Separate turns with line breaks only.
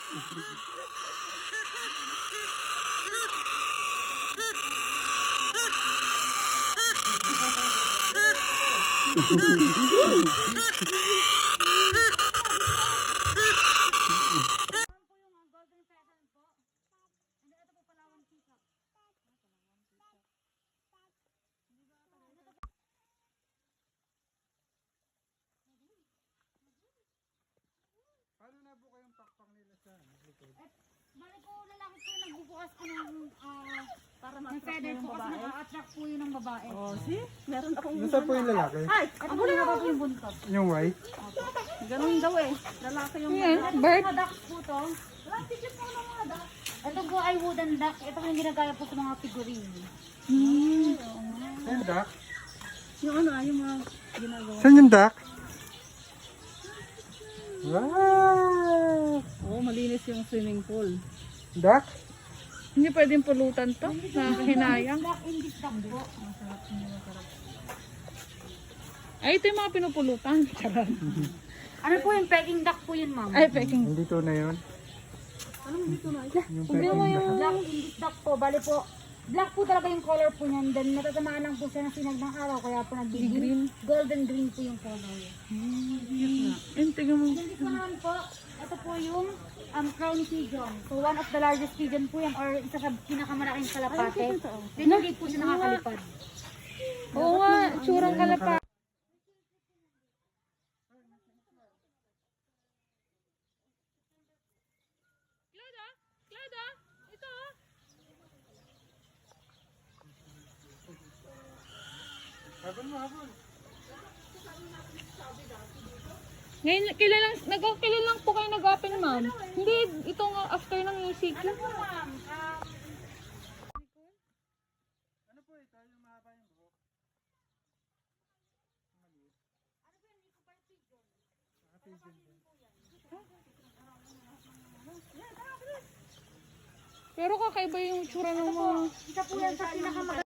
Paano na po kayong pakpak nila sa likod?
Bali po lalaki po yung nagbubukas po ng para ma-attract yung babae. Attract po yun ng babae.
Oh, see? Meron akong...
Nasa po yung lalaki?
Ay!
Ito po yung po yung buntot.
Yung white?
Ganun daw eh. Lalaki yung...
Bird? Mga ducks po to. Walang ticket po ng mga ducks. Ito po ay wooden duck. Ito po yung ginagaya po sa mga figurine.
Yung duck?
Yung ano, yung mga ginagawa.
Saan yung duck? Wow!
Oo, malinis yung swimming pool.
Duck?
Hindi pwedeng pulutan to. Nakakahinayang.
Black English duck po.
Ay, ito yung mga pinupulutan. Charot.
Ano po yung peking duck po yun, ma'am?
Ay, peking.
Hindi to na yun.
Anong dito na?
Yung peking duck.
Black English duck po. Bali po, black po talaga yung color po niyan. Then natatamaan lang po siya ng sinag ng araw. Kaya po nag-green. Golden green po yung color.
Ayun, tingnan mo.
Hindi po naman po, ito po yung crown pigeon. So one of the largest pigeon po yan or isa sa pinakamalaking kalapate. Then hindi po siya nakakalipad.
Oo nga, tsurang kalapa. Clara, ito.
Habol mo, habol.
Ngayon, kailan lang po kayo nag-open, ma'am? Hindi, ito nga after ng music.
Ano po ito? Yung mahaba yung buhok? Pigeon din.
Pero kakaiba yung tsura ng mga...
Isa po yan sa pinakamaganda.